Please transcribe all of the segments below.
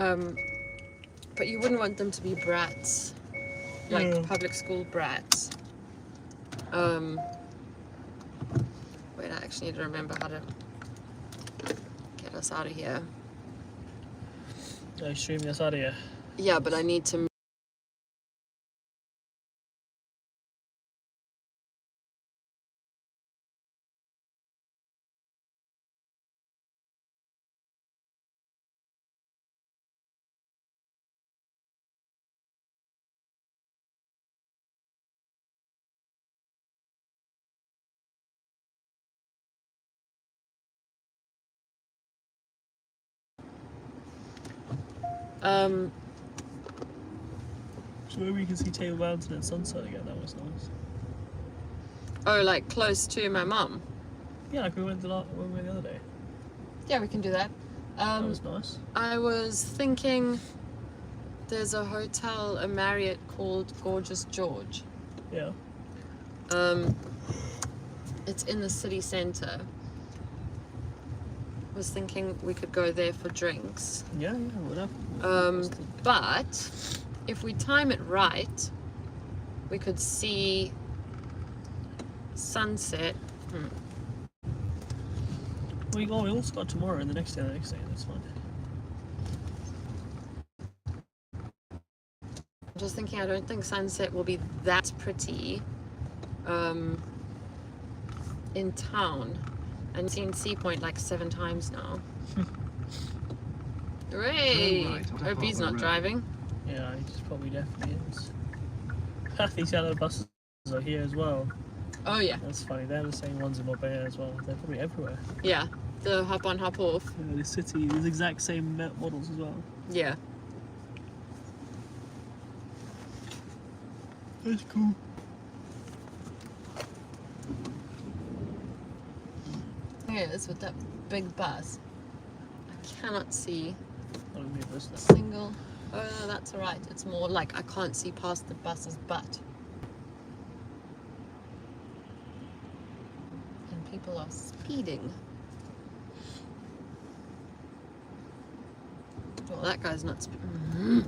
But you wouldn't want them to be brats, like public school brats. Wait, I actually need to remember how to get us out of here. Are you streaming us out of here? Yeah, but I need to. So maybe we can see Table Mountain at sunset again. That was nice. Oh, like close to my mum. Yeah, like we went the other day. Yeah, we can do that. That was nice. I was thinking there's a hotel, a Marriott called Gorgeous George. Yeah. It's in the city centre. I was thinking we could go there for drinks. Yeah, whatever. But if we time it right, we could see sunset. We also got tomorrow and the next day, that's fine. I'm just thinking, I don't think sunset will be that pretty in town. And I've seen Sea Point like 7 times now. Hooray! Hope he's not driving. Yeah, he probably definitely is. These yellow buses are here as well. Oh yeah. That's funny, they're the same ones in Marbella as well. They're probably everywhere. Yeah, the hop on, hop off. Yeah, the city, the exact same models as well. Yeah. That's cool. Yeah, it's with that big bus. I cannot see Oh, maybe this a now. single. Oh, no, that's alright. It's more like I can't see past the bus's butt. And people are speeding. Well, that guy's not speeding.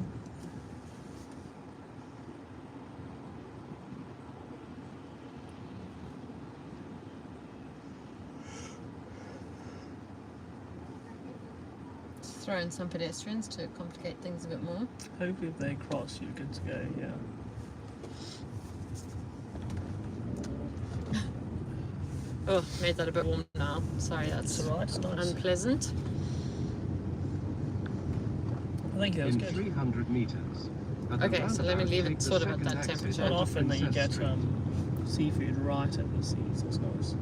Throw in some pedestrians to complicate things a bit more. Hopefully if they cross, you're good to go, yeah. Oh, made that a bit warm now. Sorry, that's alright, it's nice. unpleasant. Thank you, that was In good. 300 meters. Okay, so let me leave it sort of at that temperature. It's not often that you get seafood right at the seas, that's nice.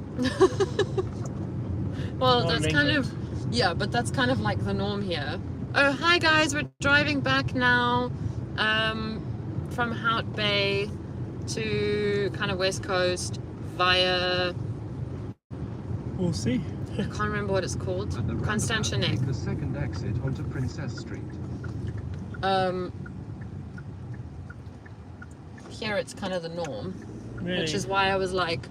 Well, Not that's in kind England. of, yeah, but that's kind of like the norm here. Oh, hi guys, we're driving back now from Hout Bay to kind of West Coast via, We'll see. I can't remember what it's called, At the Constantia roundabout, Neck. take the second exit onto Princess Street. Here it's kind of the norm, Really? which is why I was like,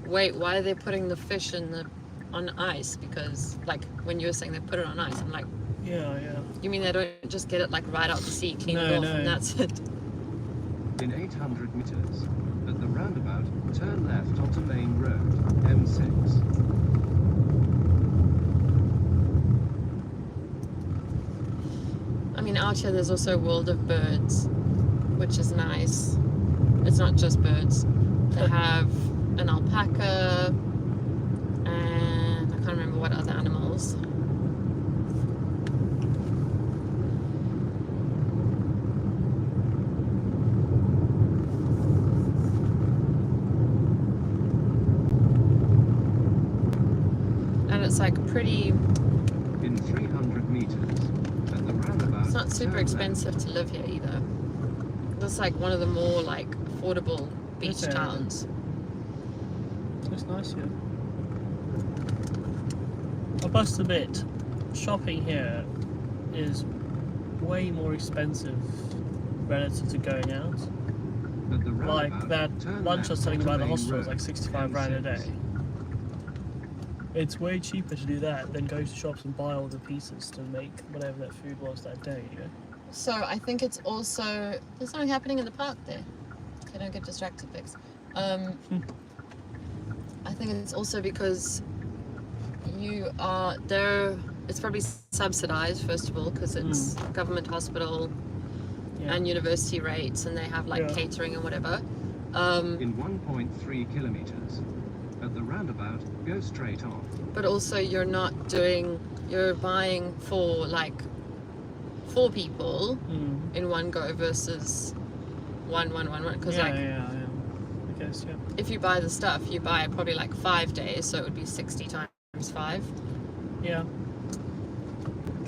wait, why are they putting the fish on ice? Because like when you were saying they put it on ice, I'm like, Yeah. you mean they don't just get it like right out the sea, clean it No, off, no. and that's it? In 800 meters, at the roundabout, turn left onto Main Road, M6. I mean, out here there's also World of Birds, which is nice. It's not just birds. They have an alpaca, and I can't remember what other animals. And it's like pretty, In 300 meters, at the roundabout, it's not super turn expensive to live here either. It's like one of the more like affordable beach Okay. towns. It's nice here. I must admit, shopping here is way more expensive relative to going out. left. At the roundabout, Like that turn lunch I was left telling you onto about the Main hostel was Road, like 65 rand a M6. day. It's way cheaper to do that than go to shops and buy all the pieces to make whatever that food was that day, you know? So I think it's also there's something happening in the park there. Okay, don't get distracted, Vix. I think it's also because you are there. It's probably subsidized first of all because it's government hospital and university rates, and they have like catering and whatever. In 1.3 kilometers. At the roundabout, go straight on. But also you're buying for like 4 people in one go versus one because I guess, yeah. if you buy the stuff you buy it probably like 5 days, so it would be 60 times 5. Yeah.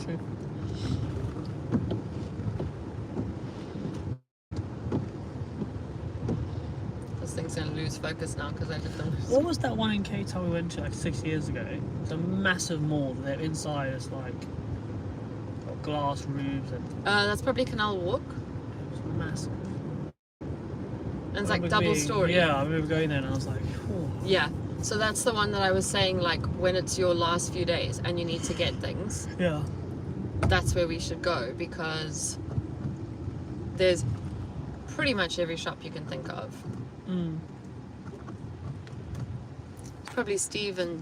True. This thing's gonna lose focus now because I did them. What was that one in Cape Town we went to like 6 years ago? It's a massive mall. That inside is like got glass roofs and That's probably Canal Walk, it was massive. and it's like double story. Yeah, I remember going there and I was like, oh. Yeah, so that's the one that I was saying, like when it's your last few days and you need to get things, Yeah. that's where we should go because there's pretty much every shop you can think of. It's probably Steve and...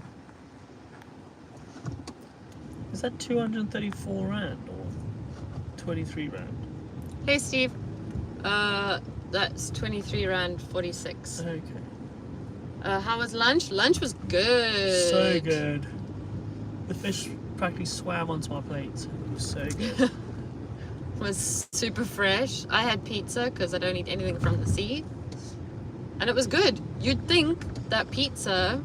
Is that 234 Rand or 23 Rand? Hey Steve, that's 23 Rand 46. Okay. How was lunch? Lunch was good. So good. The fish practically swam onto my plate. It was so good. It was super fresh. I had pizza because I don't eat anything from the sea. And it was good. You'd think that pizza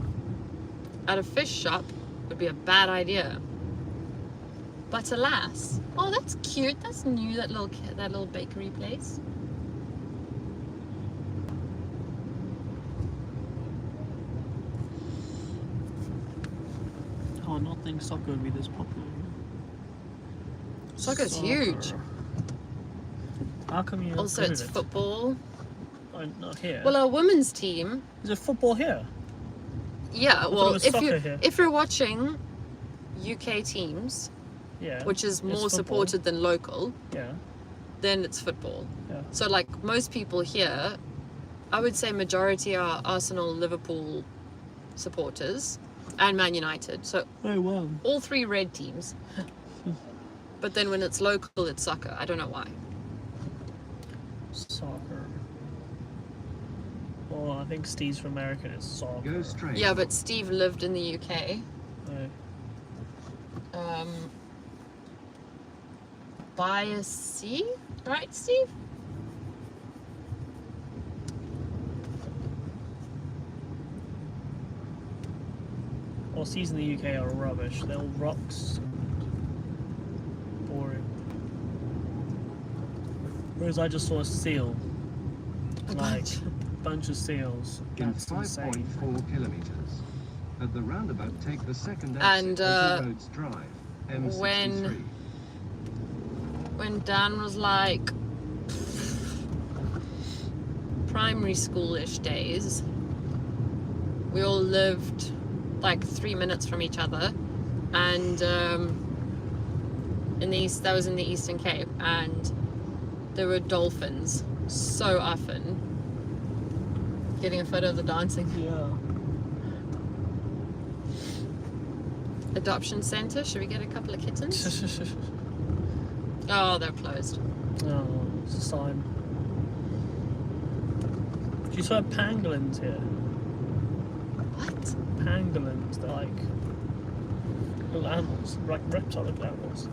at a fish shop would be a bad idea. But alas. Oh, that's cute. That's new, that little bakery place. Oh, not think soccer would be this popular. Soccer's huge. How come you Also, it's football. Oh, not here. Well, our women's team. Is it football here? Yeah, thought well, it was soccer here. if you're watching UK teams, Yeah. which is it's more football. supported than local, Yeah. then it's football. Yeah. So like most people here, I would say majority are Arsenal, Liverpool supporters and Man United. So Oh wow. all 3 red teams. But then when it's local, it's soccer. I don't know why. Soccer. Well, I think Steve's from America. It's soccer. Go straight. Yeah, but Steve lived in the UK. Oh. By a sea, right, Steve? Well, seas in the UK are rubbish. They're all rocks. Boring. Whereas I just saw a seal. A Like bunch. a bunch of seals. In That's insane. 5.4 kilometers. At the roundabout, take the second And, exit onto Rhodes Drive, M63. When Dan was like primary school-ish days, we all lived like 3 minutes from each other, and that was in the Eastern Cape, and there were dolphins so often. Getting a photo of the dancing. Yeah. Adoption center, should we get a couple of kittens? Oh, they're closed. Oh, it's a sign. Do you saw pangolins here? What? Pangolins, they're like little animals, like reptile animals.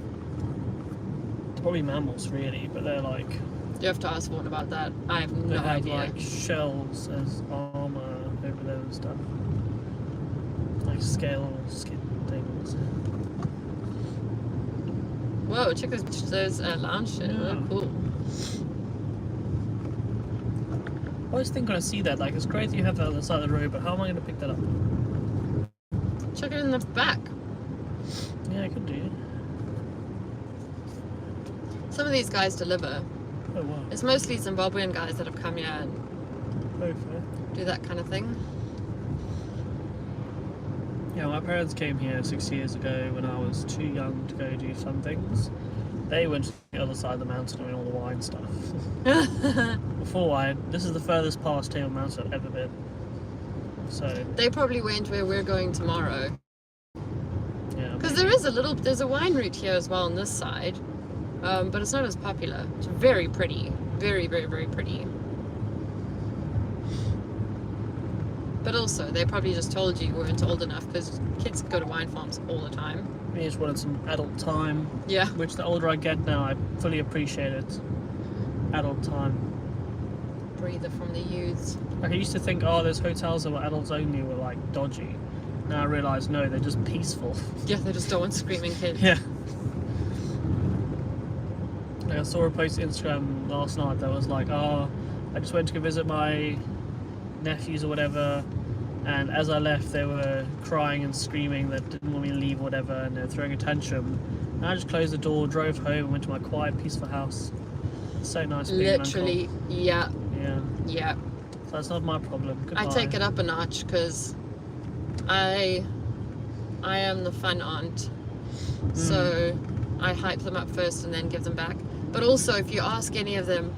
They're probably mammals, really, but they're like. You have to ask Vaughn about that. I have They no have idea. like shells as armor over them and stuff, like scale skin things. Whoa, check those lounge shit. Yeah. They're cool. I always think when I see that, like, it's great that you have that on the side of the road, but how am I going to pick that up? Check it in the back. Yeah, I could do. Some of these guys deliver. Oh wow. It's mostly Zimbabwean guys that have come here and Oh fair. do that kind of thing. Yeah, my parents came here 6 years ago when I was too young to go do fun things. They went to the other side of the mountain doing all the wine stuff. Before this is the furthest past Table Mountain I've ever been. So They probably went where we're going tomorrow. yeah. Because there's a wine route here as well on this side, but it's not as popular. It's very pretty, very, very, very pretty. But also, they probably just told you weren't old enough because kids go to wine farms all the time. We just wanted some adult time. Yeah. Which the older I get now, I fully appreciate it. Adult time. Breather from the youths. Like I used to think, oh, those hotels that were adults only were like dodgy. Now I realise no, they're just peaceful. Yeah, they just don't want screaming kids. Yeah. Like I saw a post on Instagram last night that was like, oh, I just went to go visit my nephews or whatever, and as I left they were crying and screaming that didn't want me to leave or whatever, and they were throwing a tantrum, and I just closed the door, drove home and went to my quiet, peaceful house. It's so nice being Literally, an uncle. yeah. So that's not my problem. Goodbye. I take it up a notch because I am the fun aunt, so I hype them up first and then give them back. But also, if you ask any of them,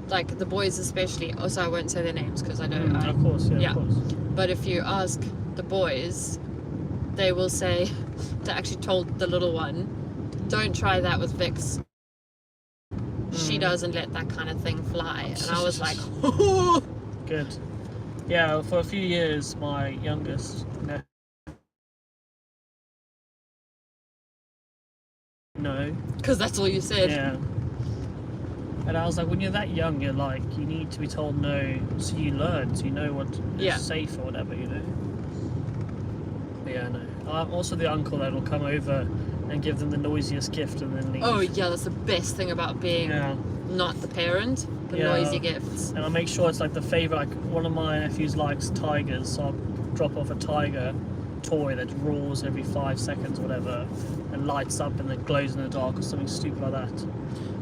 like the boys especially, also I won't say their names because I don't. Of course, yeah, of course. But if you ask the boys, they will say, they actually told the little one, don't try that with Vix. She doesn't let that kind of thing fly. And I was like, good. Yeah, for a few years, my youngest no. Because that's all you said. Yeah. And I was like, when you're that young, you're like, you need to be told no, so you learn, so you know what is safe or whatever, you know. But yeah, no. I'm also the uncle that will come over and give them the noisiest gift and then leave. Oh yeah, that's the best thing about being not the parent, the noisy gifts. And I'll make sure it's like the favourite, like one of my nephews likes tigers, so I'll drop off a tiger toy that roars every 5 seconds or whatever and lights up and then glows in the dark or something stupid like that.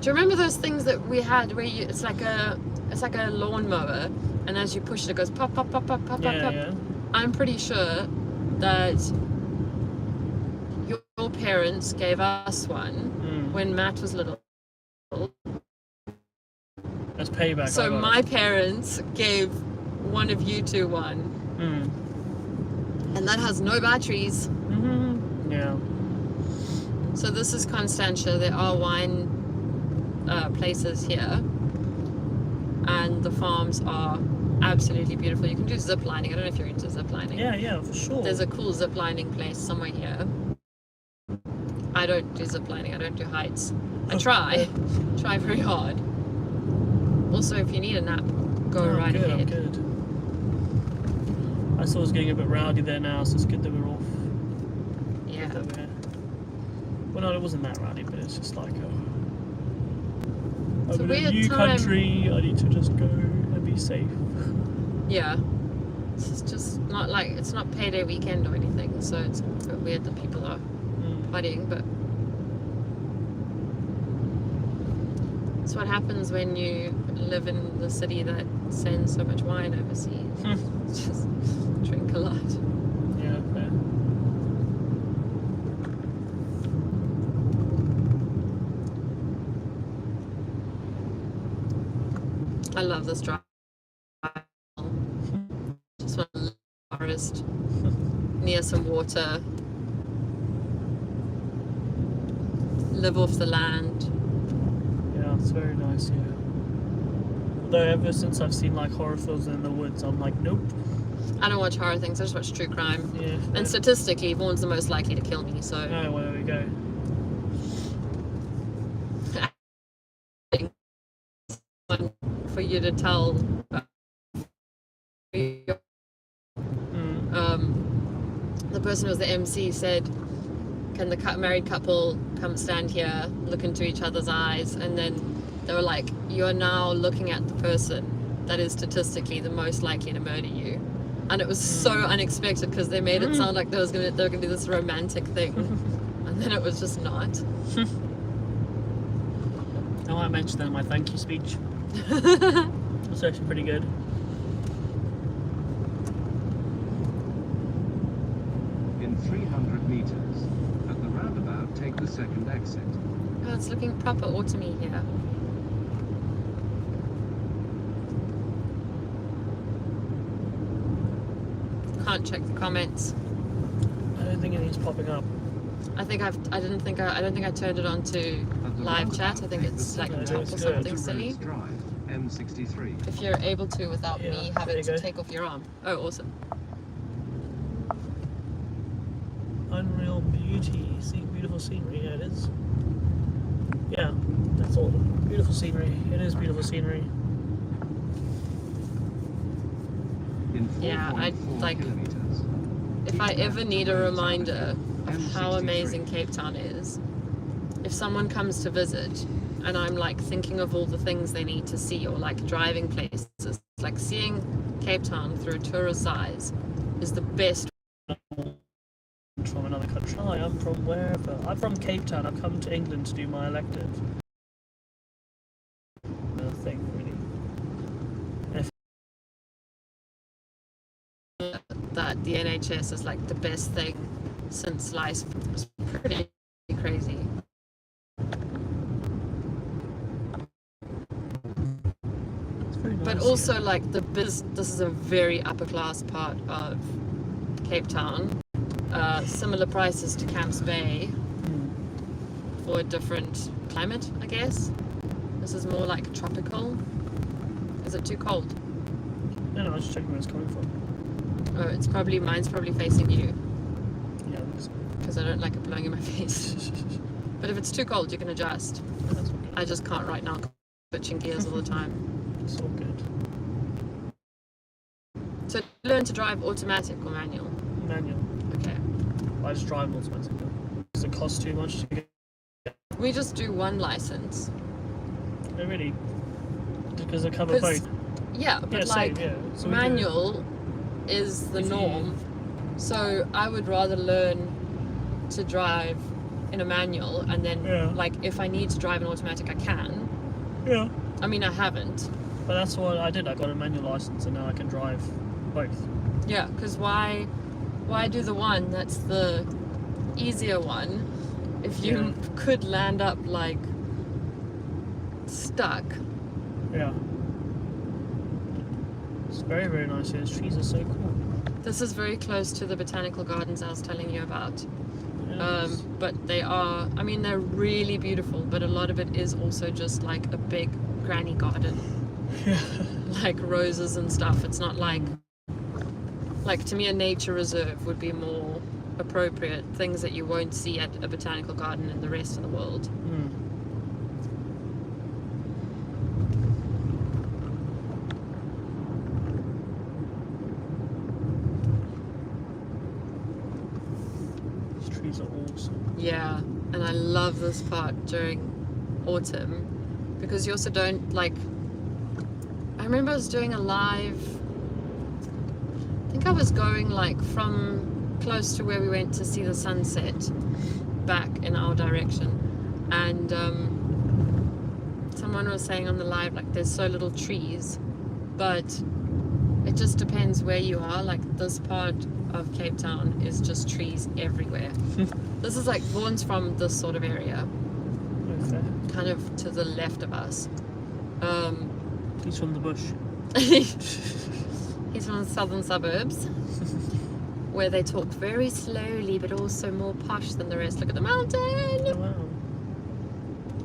Do you remember those things that we had where it's like a lawnmower, and as you push it, it goes pop, pop, pop, pop, pop, pop, pop. Yeah. I'm pretty sure that your parents gave us one when Matt was little. That's payback. So my parents gave one of you two one, and that has no batteries. Yeah. So this is Constantia. There are wine places here, and the farms are absolutely beautiful. You can do zip lining. I don't know if you're into zip lining. Yeah, for sure. There's a cool zip lining place somewhere here. I don't do zip lining. I don't do heights. I try very hard. Also, if you need a nap, go right ahead. I'm good. I saw us getting a bit rowdy there now, so it's good that we're off. Yeah. Well, no, it wasn't that rowdy, but it's just like It's a I'm in a weird new time. country. I need to just go and be safe. Yeah. It's just not like, it's not payday weekend or anything, so it's a bit weird that people are partying, but it's what happens when you live in the city that sends so much wine overseas. Just drink a lot. Yeah, fair. I love this drive. Just want to live in the forest near some water, live off the land. Yeah, it's very nice, yeah. Although ever since I've seen like horror films in the woods, I'm like, nope. I don't watch horror things, I just watch true crime. Yeah. And statistically, Vaughn's the most likely to kill me, so... Oh, well, there we go. For you to tell the person who was the MC said, can the married couple come stand here, look into each other's eyes, and then they were like, you're now looking at the person that is statistically the most likely to murder you. And it was so unexpected because they made it sound like they were gonna do this romantic thing, and then it was just not. I might mention that in my thank you speech. It's actually pretty good. In 300 meters. At the roundabout, take the second exit. Oh, it's looking proper autumny here. Can't check the comments. I don't think anything's popping up. I don't think I turned it on to At the live chat. roundabout, I think take it's the like second top or exit. something to silly. Rhodes Drive, M63. If you're able to without Yeah, me there having you to go. take off your arm. Oh, awesome. Unreal beauty. See, beautiful scenery. Yeah, it is. Yeah, that's all. Beautiful scenery. It is beautiful scenery. In Yeah, 4.4 like, kilometers. If I Keep ever left need to a Rhodes reminder Avenue, of how M63. amazing Cape Town is, if someone comes to visit and I'm like thinking of all the things they need to see or like driving places, like seeing Cape Town through a tourist's eyes is the best. From another country. Hi, I'm from wherever. I'm from Cape Town. I've come to England to do my elective. Thing, really. That the NHS is like the best thing since sliced. It's pretty crazy. It's very nice. But also like this is a very upper class part of Cape Town. Similar prices to Camps Bay for a different climate, I guess. This is more like tropical. Is it too cold? No, I was just checking where it's coming from. Oh, mine's probably facing you Yeah, that's because I don't like it blowing in my face. But if it's too cold, you can adjust. all good. I just can't right now, switching gears all the time. It's all good. So learn to drive automatic or manual. Manual. Okay. I just drive automatic. Does it cost too much to get? We just do one license. No, really. Because they cover 'Cause- both. Yeah, but Yeah, like same, yeah. So we do- manual is the If you- norm. So I would rather learn to drive in a manual and then Yeah. like if I need to drive an automatic I can. Yeah. I mean I haven't. But that's what I did. I got a manual license and now I can drive both. Yeah, because why do the one that's the easier one if you Yeah. could land up like stuck? Yeah. It's very, very nice here. These trees are so cool. This is very close to the botanical gardens I was telling you about. Yes. But they're really beautiful, but a lot of it is also just like a big granny garden, Yeah. like roses and stuff. It's not like to me a nature reserve would be more appropriate, things that you won't see at a botanical garden in the rest of the world. These trees are awesome. Yeah, and I love this part during autumn because you also don't like. I remember I was doing a live. I think I was going like from close to where we went to see the sunset back in our direction, and someone was saying on the live like there's so little trees, but it just depends where you are. Like this part of Cape Town is just trees everywhere. This is like Vaughan's from this sort of area, Okay. kind of to the left of us. He's from the bush. He's from the southern suburbs where they talk very slowly but also more posh than the rest. Look at the Oh, mountain! wow.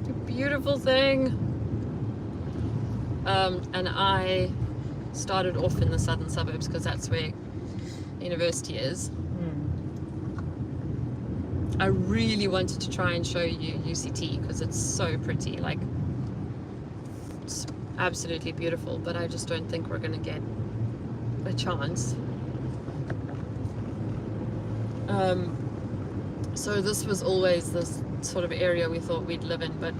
A beautiful thing. And I started off in the southern suburbs because that's where university is. I really wanted to try and show you UCT because it's so pretty, like it's absolutely beautiful, but I just don't think we're going to get a chance. So this was always this sort of area we thought we'd live in, but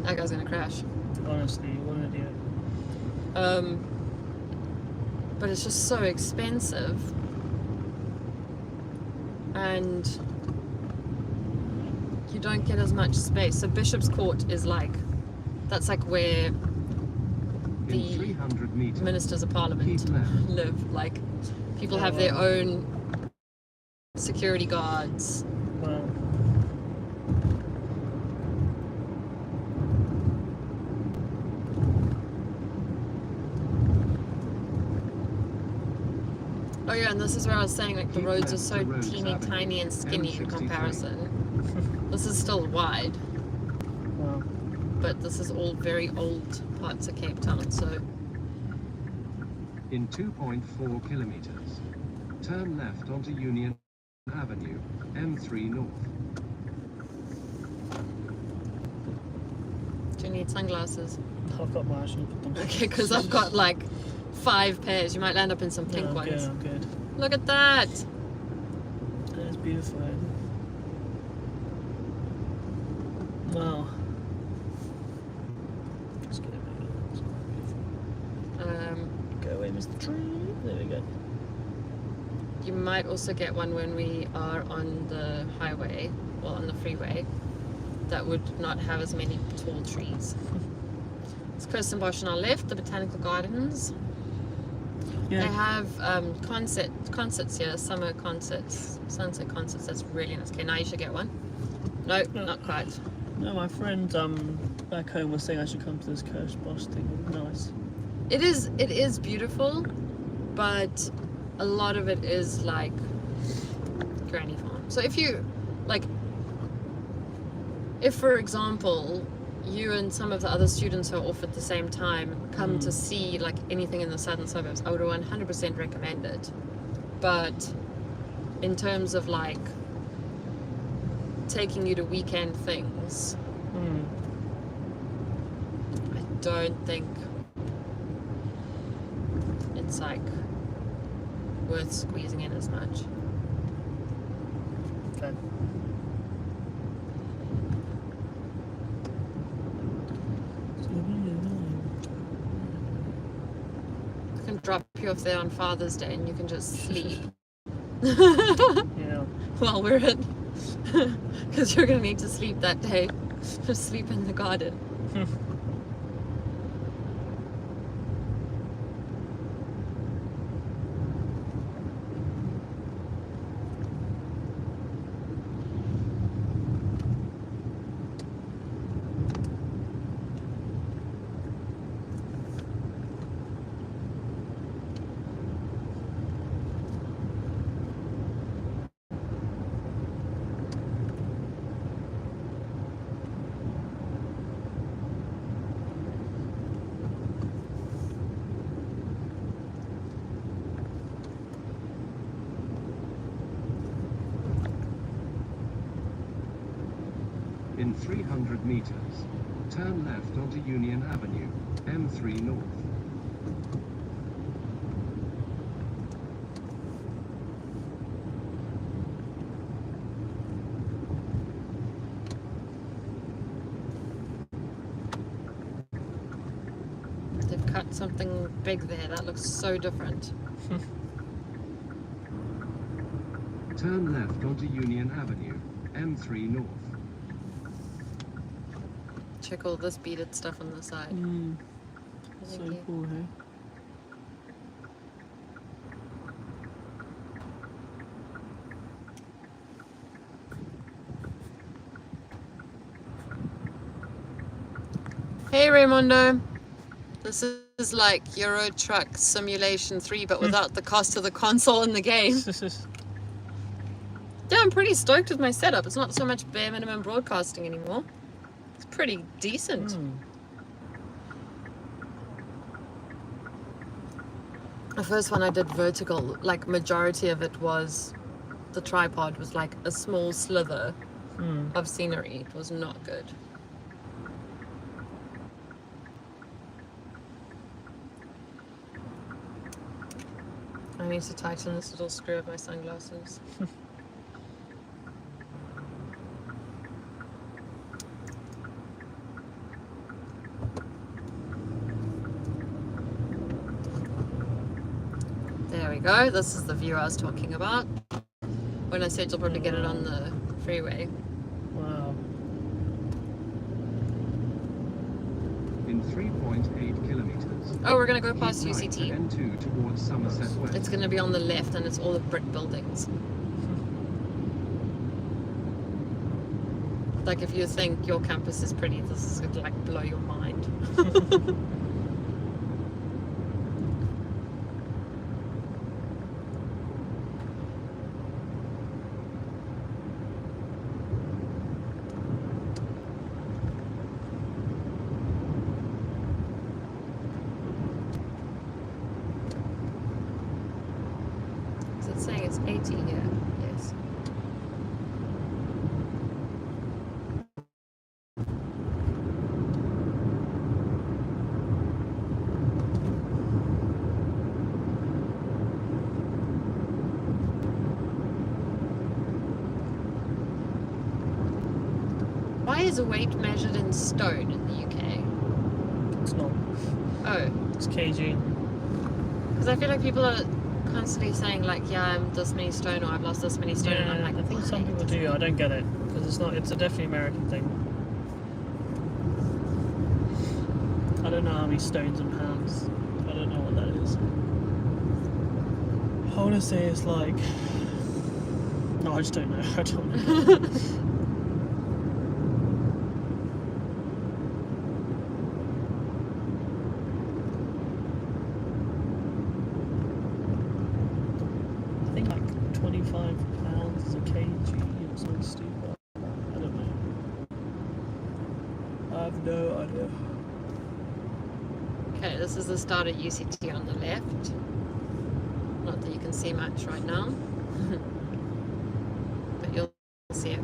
that guy's going to crash. Honestly, what an idiot. But it's just so expensive, and you don't get as much space. So Bishop's Court is like, that's like where In the 300 meters. ministers of parliament Keep left. live. Like people have their own security guards. Wow. Oh yeah, and this is where I was saying like the Keep roads are left so to Rhodes teeny Avenue, tiny and skinny in M63. comparison. This is still wide, Wow. but this is all very old parts of Cape Town, so In 2.4 kilometers, turn left onto Union Avenue, M3 North. do you need sunglasses? I've got my should put them. Okay, because I've got like 5 pairs. You might land up in some pink I'm ones. good, I'm good. Look at that! It's beautiful. Wow. Let's get it moving. It's quite beautiful. Go away, Mr. Tree. There we go. You might also get one when we are on the highway, or on the freeway, that would not have as many tall trees. It's Kirstenbosch on our left, the Botanical Gardens. Yeah. They have concerts here, summer concerts, sunset concerts. That's really nice. Okay, now you should get one. No, not quite. No, my friend back home was saying I should come to this Kirstenbosch thing. Nice. It is beautiful, but a lot of it is like granny farm. So if you like, if for example you and some of the other students who are off at the same time come to see like anything in the southern suburbs, I would 100% recommend it. But in terms of like taking you to weekend things, I don't think it's like worth squeezing in as much. Okay. I can drop you off there on Father's Day and you can just sleep. Yeah. While we're at, because you're gonna need to sleep that day. Just sleep in the garden. In 300 meters, turn left onto Union Avenue, M3 North. They've cut something big there. That looks so different. Turn left onto Union Avenue, M3 North. Check all this beaded stuff on the side. So Thank you. cool, hey? Hey Raymondo, this is like Euro Truck Simulation 3 but without the cost of the console in the game. Yeah, I'm pretty stoked with my setup. It's not so much bare minimum broadcasting anymore. It's pretty decent. The first one I did vertical, like majority of it was, the tripod was like a small slither of scenery. It was not good. I need to tighten this little screw of my sunglasses. There we go. This is the view I was talking about when I said you'll probably get it on the freeway. Wow. In 3.8 kilometers. Oh, we're going to go keep past right UCT. to N2 towards Somerset West. It's going to be on the left and it's all the brick buildings. Like if you think your campus is pretty, this is going to like blow your mind. Is it saying it's 80 here? Yes. Why is weight measured in stone in the UK? It's not. Oh, It's kg. because I feel like people are constantly saying like, yeah, I'm this many stone or I've lost this many stone, and I'm like, I think some why? people do. I don't get it because it's not. It's a definitely American thing. I don't know how many stones and pounds. I don't know what that is. I want to say it's like. No, I just don't know. I don't know. I think like 25 pounds is a kg or something stupid. I don't know. I have no idea. Okay, this is the start at UCT on the left. Not that you can see much right now, but you'll see it.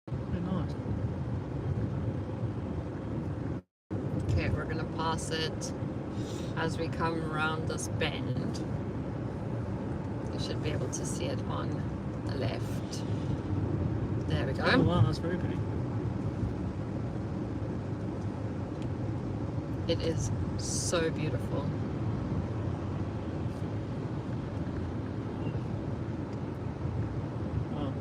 Very nice. Okay, we're gonna pass it as we come around this bend. You should be able to see it on the left. There we Oh go. wow, that's very pretty. It is so beautiful. Wow.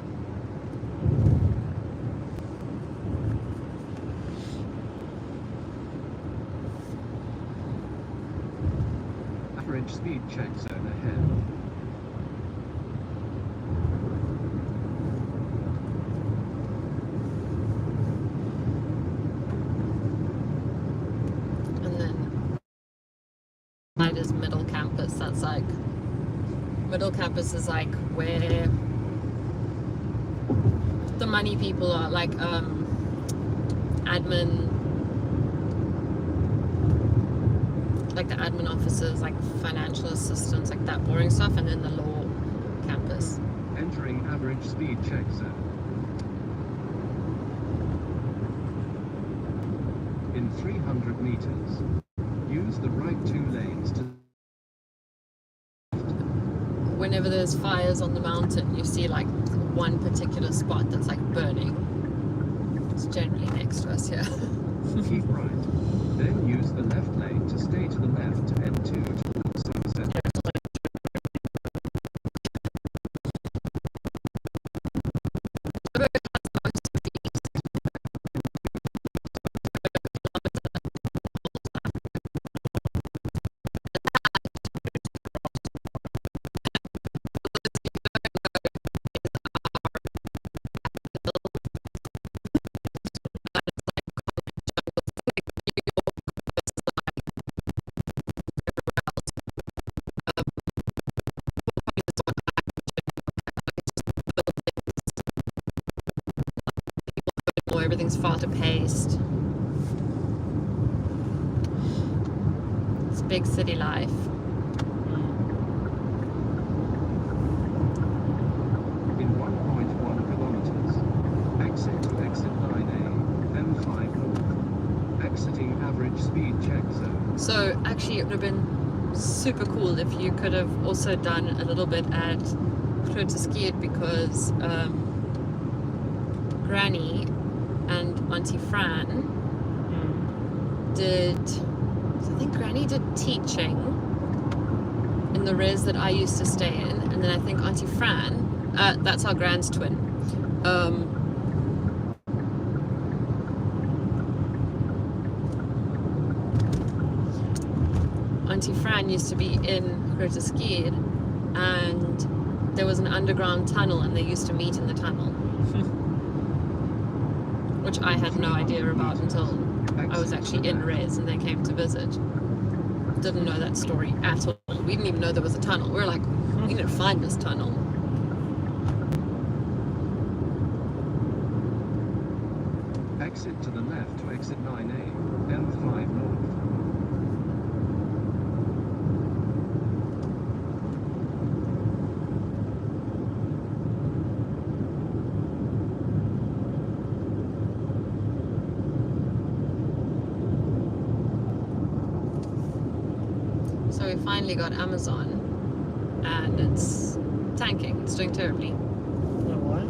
Average speed check zone ahead. And then side is middle campus. That's like middle campus is like where the money people are, like admin, like the admin officers, like financial assistants, like that boring stuff, and then the law campus. Entering average speed check zone. In 300 meters, use the right 2 lanes to Whenever there's fires on the mountain, you see like one particular spot that's like burning. It's generally next to us here. keep right. Then use the left lane to stay to the left to M2 towards sunset. Everything's faster paced. It's big city life. In 1.1 kilometers, exit line A, then 5 north. Exiting average speed check zone. So actually it would have been super cool if you could have also done a little bit at Kirstenbosch, because Granny and Auntie Fran did, I think Granny did teaching in the res that I used to stay in, and then I think Auntie Fran, that's our Gran's twin, Auntie Fran used to be in Grooteskier, and there was an underground tunnel, and they used to meet in the tunnel, which I had no idea about until I was actually in Res and they came to visit. Didn't know that story at all. We didn't even know there was a tunnel. We were like, we need to find this tunnel. Exit to the left to exit 9A, M5 north. So we finally got Amazon, and it's tanking. It's doing terribly. No, why?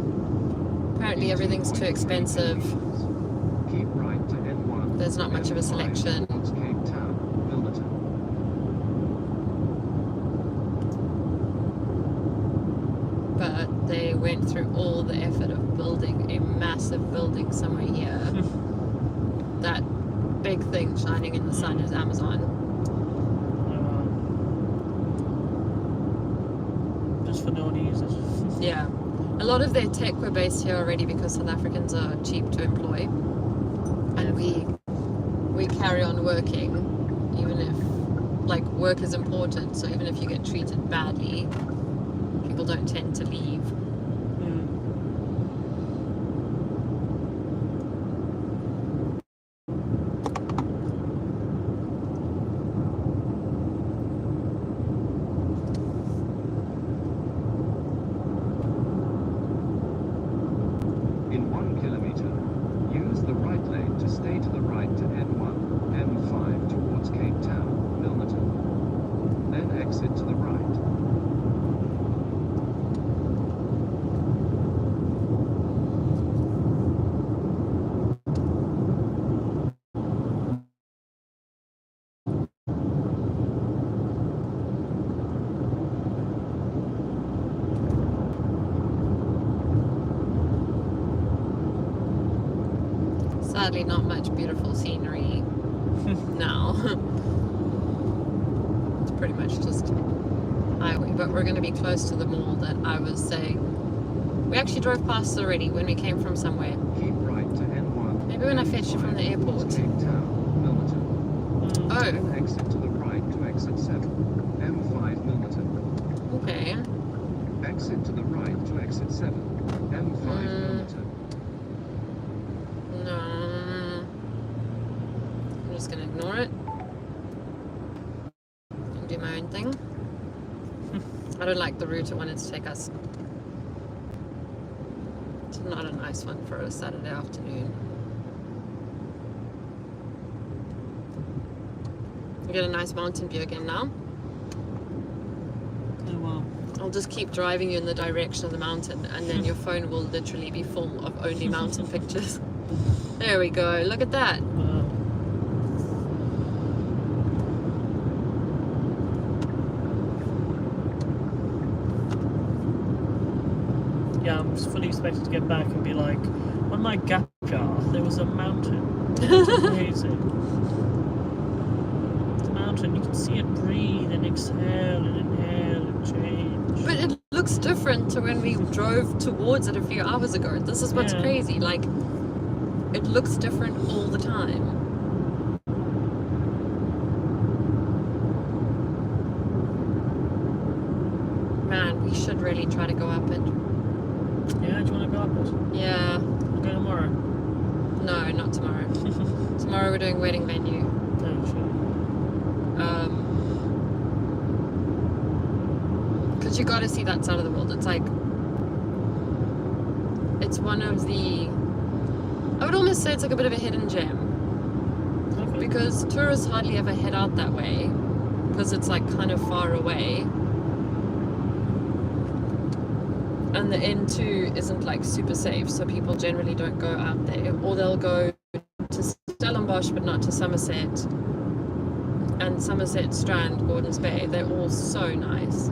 Apparently everything's too expensive. Keep right to N1. There's not much of a selection. Towards Cape Town, Milnerton. But they went through all the effort of building a massive building somewhere here. That big thing shining in the sun is Amazon. Just for no one users. Yeah. A lot of their tech were based here already because South Africans are cheap to employ. And we carry on working even if, like, work is important, so even if you get treated badly, people don't tend to leave. In 1 kilometer, use the right lane to stay to the right to N1, M5 towards Cape Town, Milnerton. Then exit to the right. Sadly, not much beautiful scenery now. It's pretty much just highway, but we're going to be close to the mall that I was saying. We actually drove past already when we came from somewhere. Keep right to N1. Maybe when I fetched you from the airport. Towards Cape Town, Milnerton. Oh, Then exit to the right to exit 7, M5 Milnerton. okay. Exit to the right to exit 7, M5 Milnerton. No. I'm just going to ignore it and do my own thing. I don't like the route it wanted to take us. It's not a nice one for a Saturday afternoon. You get a nice mountain view again now. Oh, wow. I'll just keep driving you in the direction of the mountain, and then your phone will literally be full of only mountain pictures. There we go. Look at that. Yeah, I'm just fully expected to get back and be like, on my gap jar, there was a mountain. It's amazing. The mountain, you can see it breathe and exhale and inhale and change. But it looks different to when we drove towards it a few hours ago. This is what's Yeah. crazy. Like, it looks different all the time. Man, we should really try to go up it. Yeah, do you want to go up it? Yeah. We'll go tomorrow. No, not tomorrow. Tomorrow we're doing wedding venue. No, sure. Because you got to see that side of the world. It's like, it's one of the, I would almost say it's like a bit of a hidden gem, Okay. because tourists hardly ever head out that way because it's like kind of far away, and the N2 isn't like super safe, so people generally don't go out there, or they'll go to Stellenbosch but not to Somerset, and Somerset, Strand, Gordons Bay. They're all so nice.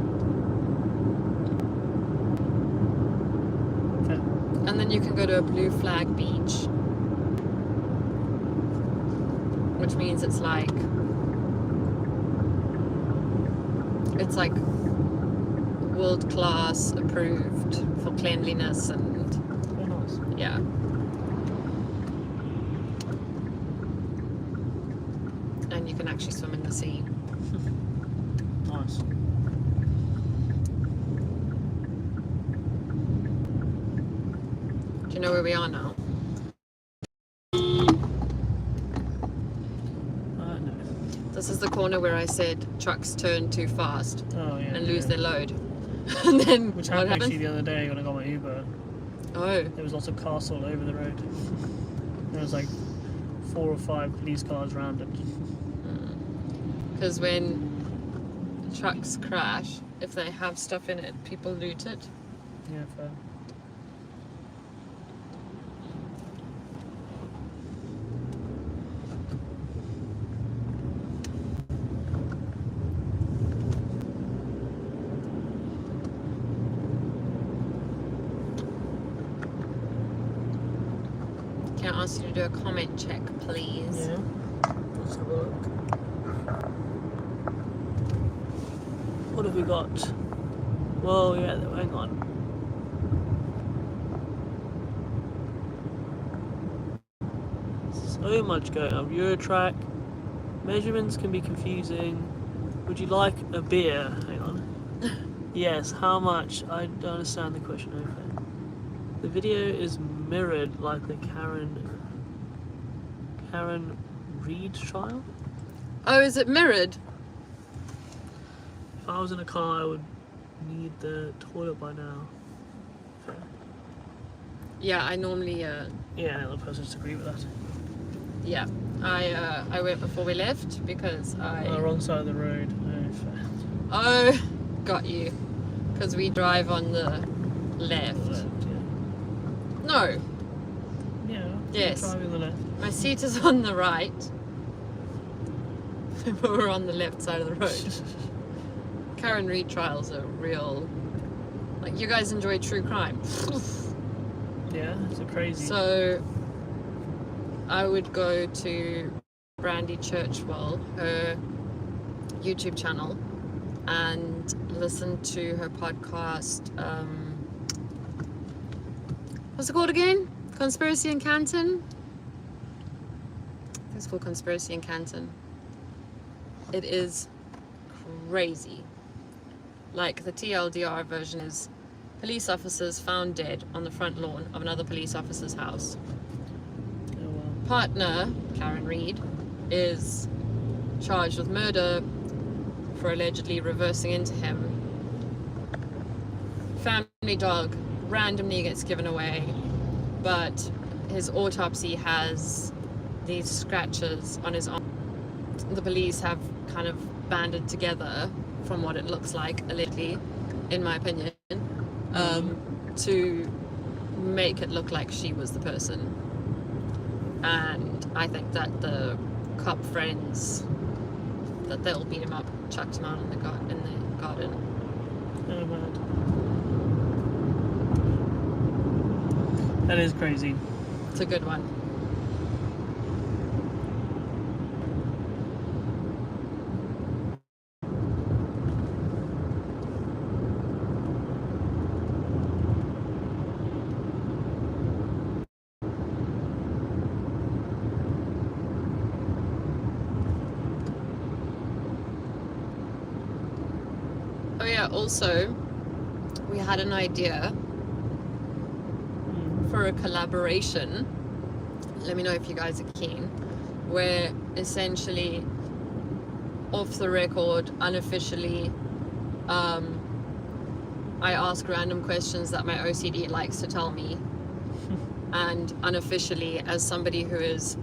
Okay. And then you can go to a blue flag beach, which means it's like it's like world class approved for cleanliness and Very nice. yeah. And you can actually swim in the sea. Nice. Do you know where we are now? No. This is the corner where I said trucks turn too fast Oh yeah. and lose yeah. their load. And then Which what happened actually happened? the other day when I got my Uber. Oh, There was lots of cars all over the road. There was like 4 or 5 police cars around it. because when trucks crash, if they have stuff in it, people loot it. Yeah, fair. Can I ask you to do a comment check, please? Yeah. Let's have a look. What have we got? Whoa, yeah, hang on. So much going on. Eurotrack. Measurements can be confusing. Would you like a beer? Hang on. Yes, how much? I don't understand the question. Okay. The video is mirrored like the Karen Reed trial? Oh, is it mirrored? If I was in a car, I would need the toilet by now. Fair. Yeah, I normally, Yeah, another person disagree with that. yeah. I went before we left because Wrong side of the road. Oh, fair. Oh, got you. Because we drive on the left. Left, No, yeah. Yeah. Yes. Driving the left. my seat is on the right. But we're on the left side of the road. Karen Reed trials are real. Like, you guys enjoy true crime. Yeah, it's a crazy. So I would go to Brandy Churchwell, her YouTube channel, and listen to her podcast. What's it called again? Conspiracy in Canton? I think it's called Conspiracy in Canton. It is crazy. Like, the TLDR version is police officers found dead on the front lawn of another police officer's house. Oh, well. Partner, Karen Reed, is charged with murder for allegedly reversing into him. Family dog randomly gets given away, but his autopsy has these scratches on his arm. The police have kind of banded together, from what it looks like, allegedly, in my opinion, to make it look like she was the person. And I think that the cop friends, that they'll beat him up, chucked him out in the garden. Oh, mad. That is crazy. It's a good one. Oh yeah, also, we had an idea for a collaboration. Let me know if you guys are keen. Where essentially, off the record, unofficially, I ask random questions that my OCD likes to tell me. And unofficially, as somebody who is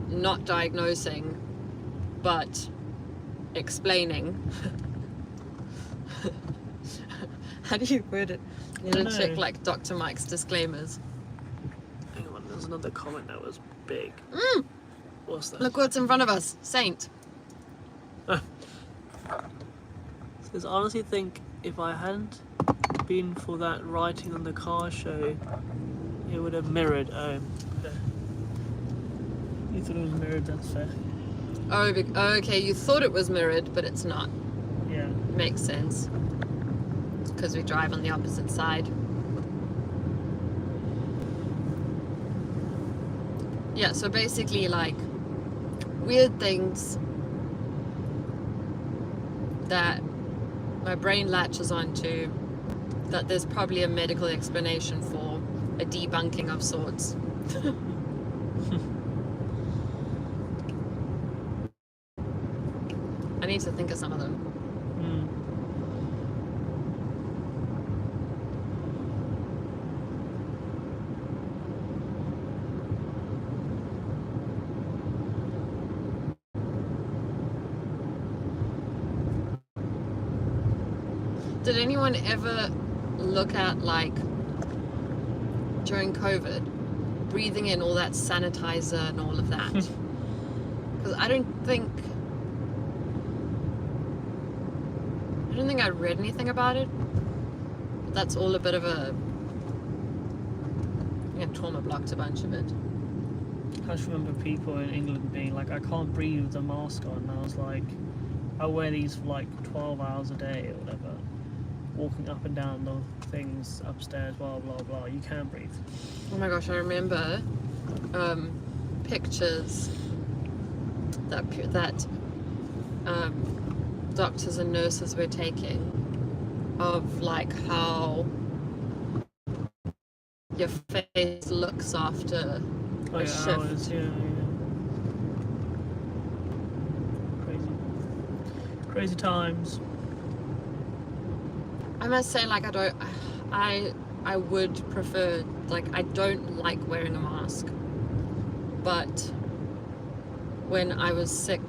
not diagnosing, but explaining. How do you word it? You I need don't to check know. like Dr. Mike's disclaimers. Hang on, there's another comment that was big. What's that? Look what's in front of us. Saint. Says, I honestly think if I hadn't been for that writing on the car show, it would have mirrored. Okay. You thought it was mirrored, that's fair. Oh, okay, you thought it was mirrored, but it's not. Yeah. Makes sense. Because we drive on the opposite side. Yeah, so basically, like, weird things that my brain latches onto, that there's probably a medical explanation for, a debunking of sorts. I need to think of some of them. Did anyone ever look at, like, during COVID, breathing in all that sanitizer and all of that? Because I don't think I read anything about it. But that's all a bit of a... Yeah, trauma blocked a bunch of it. I just remember people in England being like, I can't breathe with the mask on. And I was like, I wear these for like 12 hours a day or whatever. Walking up and down the things upstairs, blah, blah, blah. You can't breathe. Oh my gosh, I remember pictures that doctors and nurses were taking of, like, how your face looks after a shift. Hours, yeah. Crazy times. I must say, like, I would prefer, like, I don't like wearing a mask, but when I was sick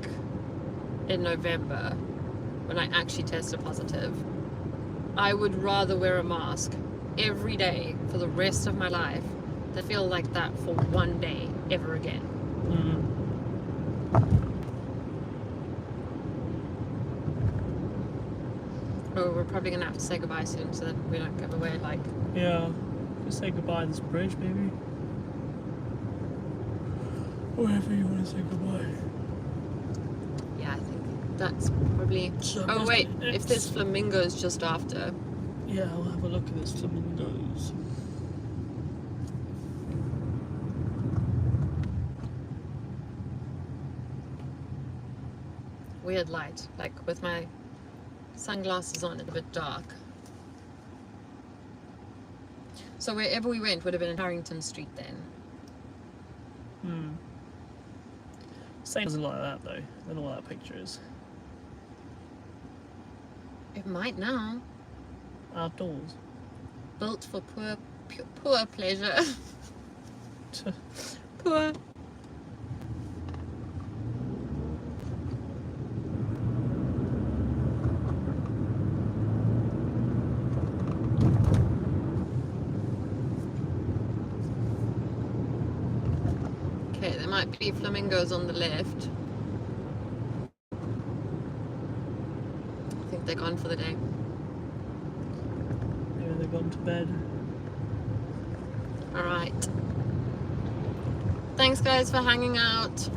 in November, when I actually tested positive, I would rather wear a mask every day for the rest of my life than feel like that for one day ever again. Oh, we're probably gonna have to say goodbye soon so that we don't give away, like... Yeah, just say goodbye to this bridge, maybe. Wherever you want to say goodbye. Yeah, I think that's probably... So Oh wait, if there's flamingos just after. Yeah, I'll have a look at this flamingos. Weird light, like with my sunglasses on, it's a bit dark. So wherever we went would have been in Harrington Street then. Same doesn't like that though. I don't know what that picture is. It might now. Outdoors. Built for poor pleasure. Poor. Okay, there might be flamingos on the left. I think they're gone for the day. Maybe they've gone to bed. Alright. Thanks guys for hanging out.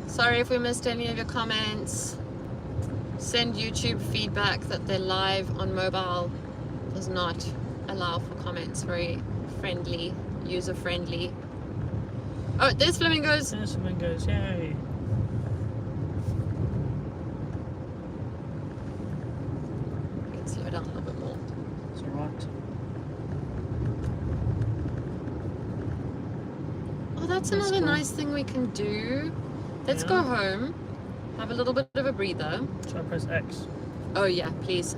Sorry if we missed any of your comments. Send YouTube feedback that they're live on mobile. Does not allow for comments. Very friendly, user friendly. Oh, there's flamingos. There's flamingos, yay. I can slow down a little bit more. It's alright. Oh, that's That's another cool. nice thing we can do. Let's go home. Have a little bit of a breather. Should I press X? Oh yeah, please.